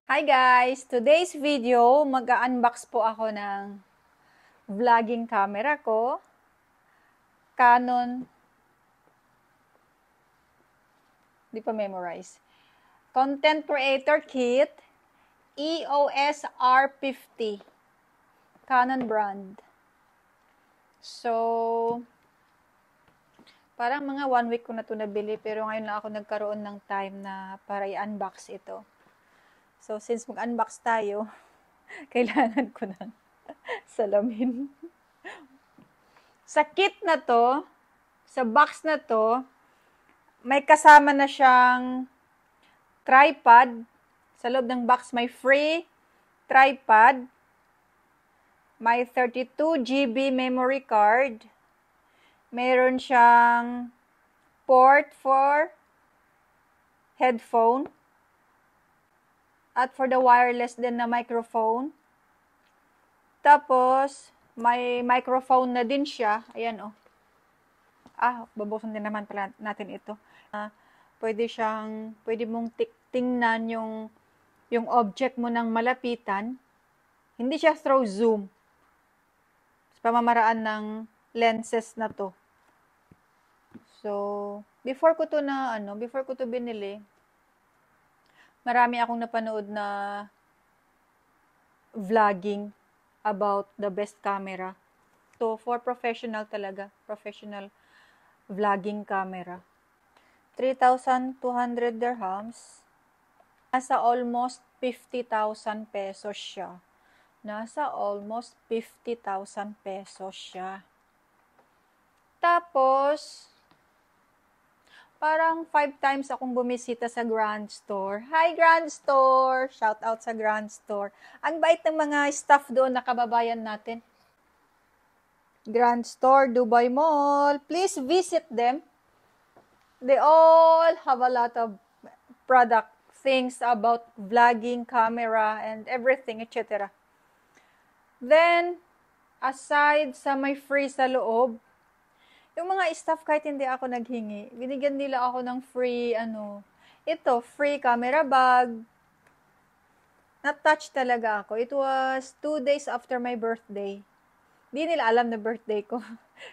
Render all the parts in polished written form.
Hi guys! Today's video, mag-unbox po ako ng vlogging camera ko. Canon, di pa memorize. Content Creator Kit, EOS R50. Canon brand. So, parang mga 1 week ko na ito nabili, pero ngayon na ako nagkaroon ng time na para i-unbox ito. So, since mag-unbox tayo, kailangan ko ng salamin. Sa kit na to, sa box na to, may kasama na siyang tripod. Sa loob ng box, may free tripod. May 32 GB memory card. Meron siyang port for headphone. At for the wireless din na microphone. Tapos, may microphone na din siya. Ayan, oh. Babusan din naman pala natin ito. Pwede mong tingnan yung object mo ng malapitan. Hindi siya through zoom. Sa pamamaraan ng lenses na to. So, before ko to binili, marami akong napanood na vlogging about the best camera. So, for professional talaga. Professional vlogging camera. 3,200 dirhams. Nasa almost 50,000 pesos siya. Tapos, parang 5 times akong bumisita sa Grand Store. Hi, Grand Store! Shout out sa Grand Store. Ang bait ng mga staff doon na kababayan natin. Grand Store, Dubai Mall. Please visit them. They all have a lot of product things about vlogging, camera, and everything, etc. Then, aside sa may free sa loob, yung mga staff, kahit hindi ako naghingi, binigyan nila ako ng free, free camera bag. Na-touch talaga ako. It was 2 days after my birthday. Hindi nila alam na birthday ko.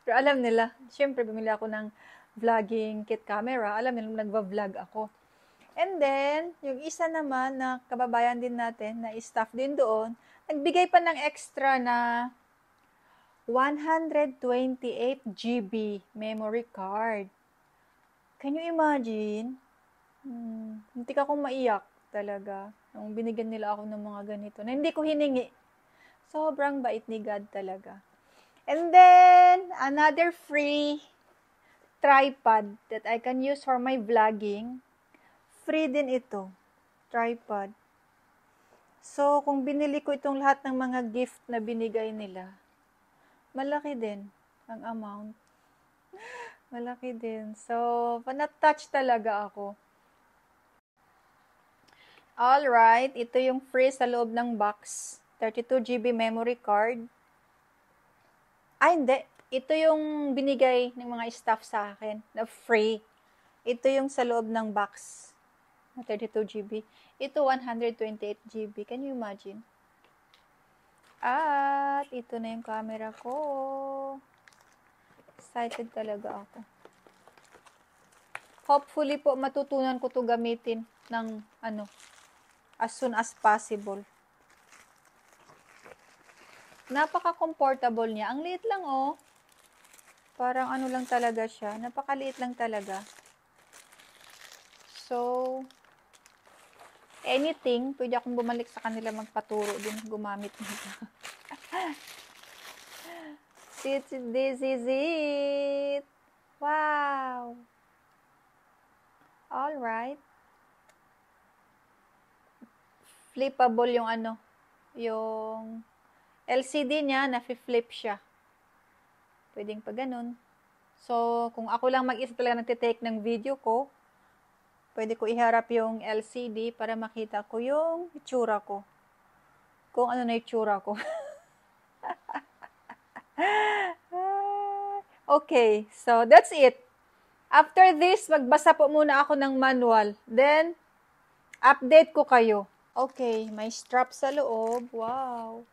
Pero alam nila. Siyempre, bumili ako ng vlogging kit camera. Alam nila nagva-vlog ako. And then, yung isa naman na kababayan din natin, na staff din doon, nagbigay pa ng extra na 128 GB memory card. Can you imagine? Hindi ka akong maiyak talaga. Nung binigyan nila ako ng mga ganito. Na hindi ko hiningi. Sobrang bait ni God talaga. And then, another free tripod that I can use for my vlogging. Free din ito. Tripod. So, kung binili ko itong lahat ng mga gift na binigay nila, malaki din ang amount. Malaki din. So, na-touch talaga ako. Alright, ito yung free sa loob ng box. 32 GB memory card. Hindi. Ito yung binigay ng mga staff sa akin na free. Ito yung sa loob ng box. 32 GB. Ito 128 GB. Can you imagine? At ito na yung camera ko. Excited talaga ako. Hopefully po matutunan ko to gamitin ng as soon as possible. Napaka-comfortable niya. Ang liit lang oh. Parang lang talaga siya. Napakaliit lang talaga. So, anything, pwede akong bumalik sa kanila magpaturo din gumamit nito. This is it. Wow. Alright. Flippable yung yung LCD niya, na-flip siya. Pwedeng pa ganun. So, kung ako lang mag-isa talaga nagtitake ng video ko, pwede ko iharap yung LCD para makita ko yung itsura ko. Kung ano na itsura ko. Okay, so that's it. After this, magbasa po muna ako ng manual. Then, update ko kayo. Okay, may strap sa loob. Wow.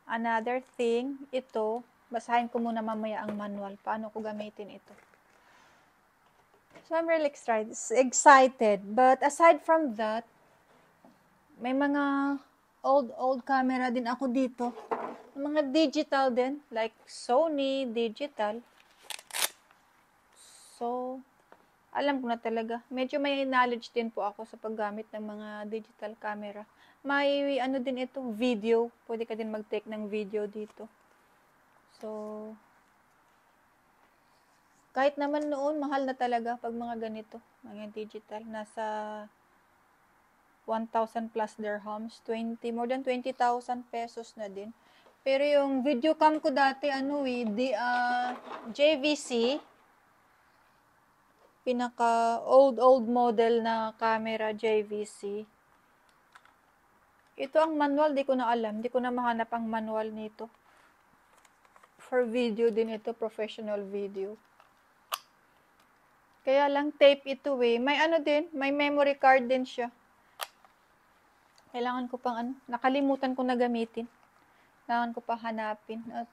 Another thing, ito, basahin ko muna mamaya ang manual. Paano ko gamitin ito? So, I'm really excited. But aside from that, may mga old camera din ako dito. Mga digital din, like Sony digital. So, alam ko na talaga. Medyo may knowledge din po ako sa paggamit ng mga digital camera. May ano din ito, video. Pwede ka din mag-take ng video dito. So, kahit naman noon, mahal na talaga pag mga ganito, mga digital. Nasa 1,000 plus dirhams, more than 20,000 pesos na din. Pero yung video cam ko dati, JVC, pinaka old model na camera, JVC. Ito ang manual, di ko na alam. Di ko na mahanap ang manual nito. For video din ito, professional video. Kaya lang tape ito eh. May ano din, may memory card din siya. Kailangan ko pang nakalimutan ko na gamitin. Kailangan ko pa hanapin. At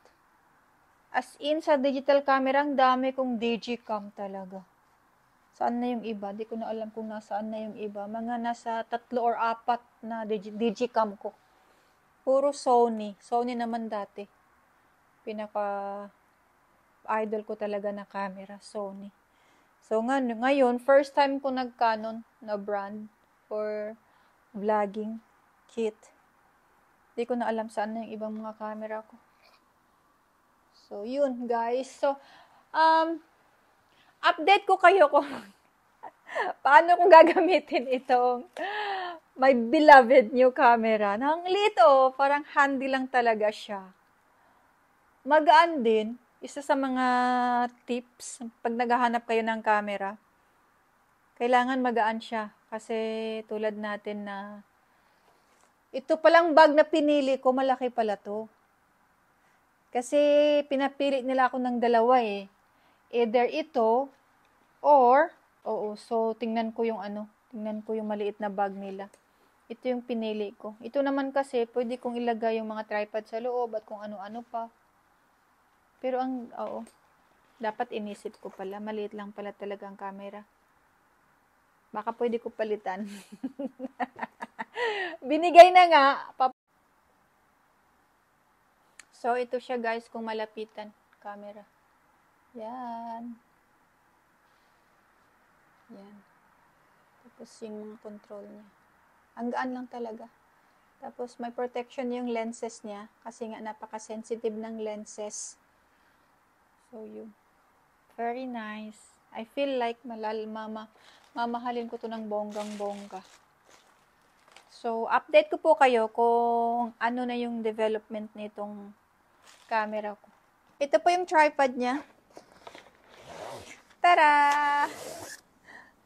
as in, sa digital camera, ang dami kong digicam talaga. Saan na yung iba? Di ko na alam kung nasaan na yung iba. Mga nasa 3 or 4 na digicam ko. Puro Sony. Sony naman dati. Pinaka-idol ko talaga na camera. Sony. So, ngayon, first time ko nag-Canon na brand for vlogging kit. Di ko na alam saan na yung ibang mga camera ko. So, yun, guys. So, update ko kayo kung paano ko gagamitin itong my beloved new camera. Ang liit parang handy lang talaga siya. Magaan din. Isa sa mga tips pag naghahanap kayo ng camera, kailangan magaan siya. Kasi tulad natin na ito palang bag na pinili ko, malaki pala to. Kasi pinapili nila ako ng dalawa eh. Either ito or so tingnan ko yung maliit na bag nila. Ito yung pinili ko. Ito naman kasi pwede kong ilagay yung mga tripod sa loob at kung ano-ano pa. Pero dapat inisip ko pala, maliit lang pala talaga ang camera. Baka pwede ko palitan. Binigay na nga. So, ito siya guys, kung malapitan. Camera. Yan. Yan. Tapos yung mga control niya. Ang gaan lang talaga. Tapos may protection yung lenses niya. Kasi nga napaka-sensitive ng lenses. So, yun. Very nice. I feel like mamahalin ko to ng bonggang-bongga. So, update ko po kayo kung ano na yung development nitong camera ko. Ito po yung tripod niya. Tara!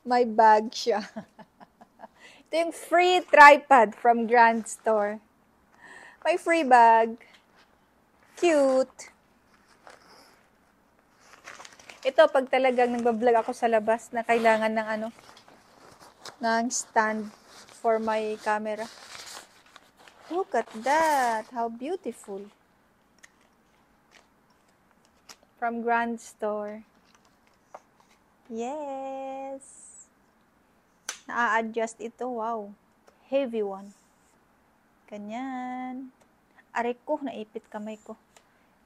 May bag siya. Ito yung free tripod from Grand Store. May free bag. Cute. Ito, pag talagang nagbablog ako sa labas na kailangan ng stand for my camera. Look at that. How beautiful. From Grand Store. Yes. Na-adjust ito. Wow. Heavy one. Ganyan. Aray ko, naipit kamay ko.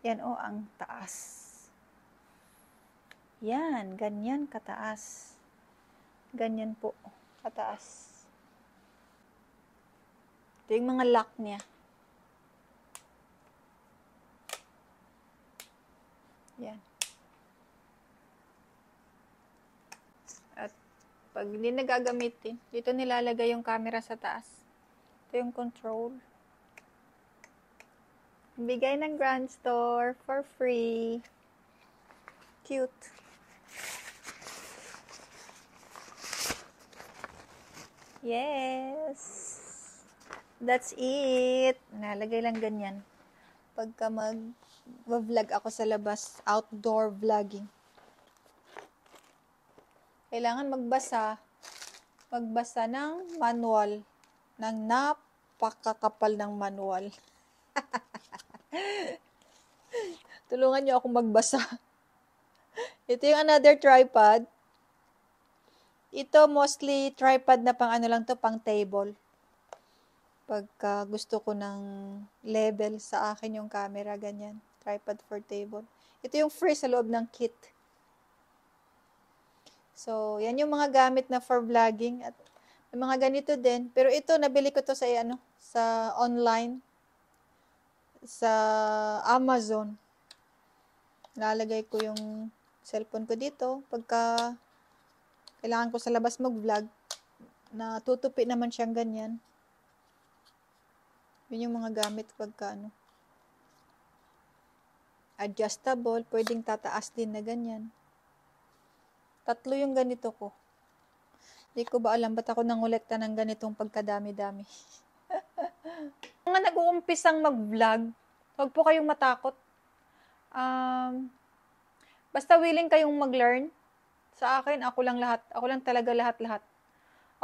Yan ang taas. Yan, ganyan kataas. Ganyan po, kataas. Ito yung mga lock niya. Yan. At pag hindi nagagamitin, dito nilalagay yung camera sa taas. Ito yung control. Bigay ng Grand Store for free. Cute. Yes. That's it. Nalagay lang ganyan. Pagka mag-vlog ako sa labas, outdoor vlogging. kailangan magbasa ng manual, ng napakakapal ng manual. Tulungan niyo akong magbasa. Ito yung another tripod. Ito mostly tripod na pang ano lang to, pang table. Pagka gusto ko ng level sa akin yung camera, ganyan. Tripod for table. Ito yung free sa loob ng kit. So, yan yung mga gamit na for vlogging. At may mga ganito din. Pero ito, nabili ko to sa, sa online. Sa Amazon. Lalagay ko yung cellphone ko dito. Pagka kailangan ko sa labas mag-vlog, na tutupi naman siyang ganyan. Yun yung mga gamit pagka adjustable, pwedeng tataas din na ganyan. 3 yung ganito ko. Hindi ko ba alam ba't ako nangolekta ng ganitong pagkadami-dami. Mga nag-uumpisang mag-vlog, huwag po kayong matakot. Basta willing kayong mag-learn. Sa akin, ako lang talaga lahat-lahat.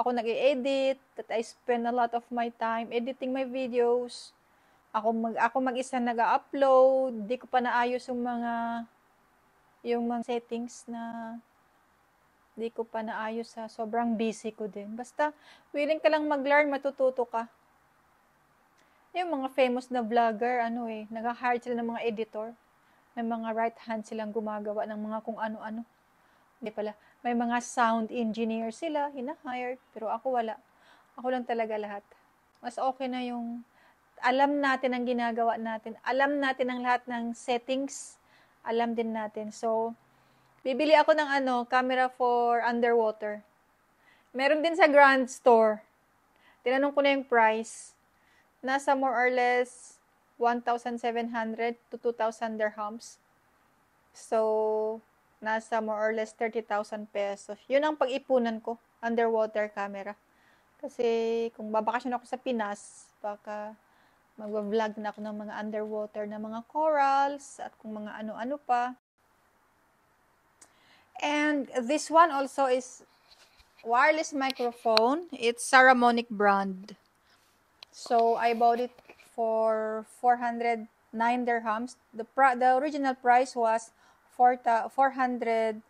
Ako nag-i-edit, that I spend a lot of my time editing my videos. Ako mag-isa nag-upload, di ko pa naayos yung mga settings na di ko pa naayos sa sobrang busy ko din. Basta willing ka lang mag-learn, matututo ka. Yung mga famous na vlogger, nag-hire sila ng mga editor. May mga right hand silang gumagawa ng mga kung ano-ano. Hindi pala. May mga sound engineer sila, hina-hire. Pero ako wala. Ako lang talaga lahat. Mas okay na yung alam natin ang ginagawa natin. Alam natin ang lahat ng settings. Alam din natin. So, bibili ako ng camera for underwater. Meron din sa Grand Store. Tinanong ko na yung price. Nasa more or less 1,700 to 2,000 dirhams. So, nasa more or less 30,000 pesos. Yun ang pag-ipunan ko, underwater camera. Kasi kung babakasyon ako sa Pinas, baka mag-vlog na ako ng mga underwater na mga corals at kung mga ano-ano pa. And this one also is wireless microphone. It's Saramonic brand. So, I bought it for 409 dirhams. The original price was 449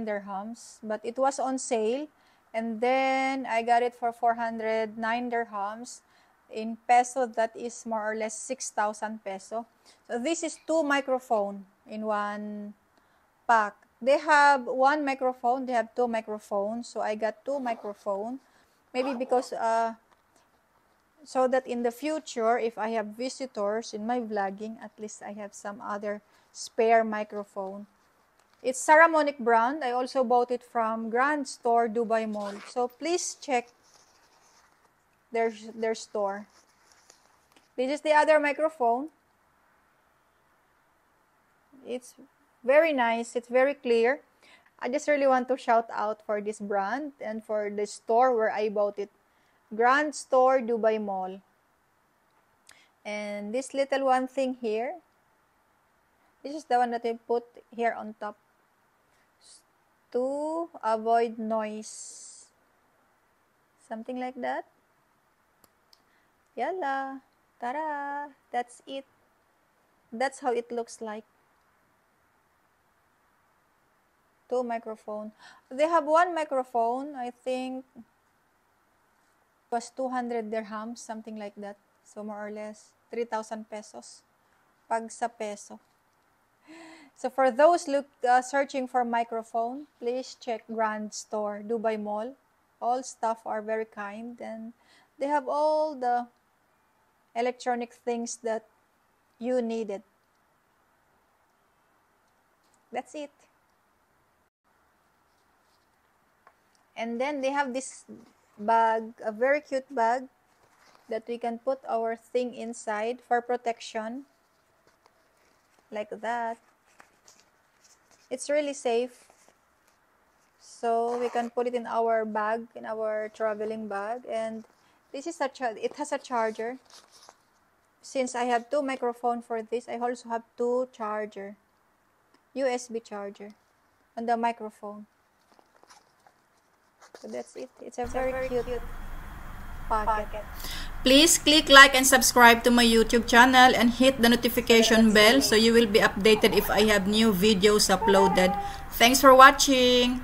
dirhams, but it was on sale, and then I got it for 409 dirhams. In peso, that is more or less 6,000 peso. So this is 2 microphone in one pack. They have 1 microphone, they have 2 microphones, so I got 2 microphone. Maybe because so that in the future, if I have visitors in my vlogging, at least I have some other spare microphone. It's Saramonic brand. I also bought it from Grand Store, Dubai Mall. So please check their store. This is the other microphone. It's very nice. It's very clear. I just really want to shout out for this brand and for the store where I bought it. Grand Store, Dubai Mall. And this little one thing here, this is the one that I put here on top to avoid noise. Something like that. Yalla. Tara. That's it. That's how it looks like. 2 microphone. They have 1 microphone. I think was 200 dirhams, something like that. So more or less 3,000 pesos. Pag sa peso. So for those searching for microphone, please check Grand Store, Dubai Mall. All staff are very kind and they have all the electronic things that you needed. That's it. And then they have this bag, a very cute bag that we can put our thing inside for protection. Like that. It's really safe. So we can put it in our bag, in our traveling bag. And this is it has a charger. Since I have 2 microphones for this, I also have 2 charger. USB charger on the microphone. So that's it. It's a very cute pocket. Please click like and subscribe to my YouTube channel and hit the notification bell so you will be updated if I have new videos uploaded. Thanks for watching.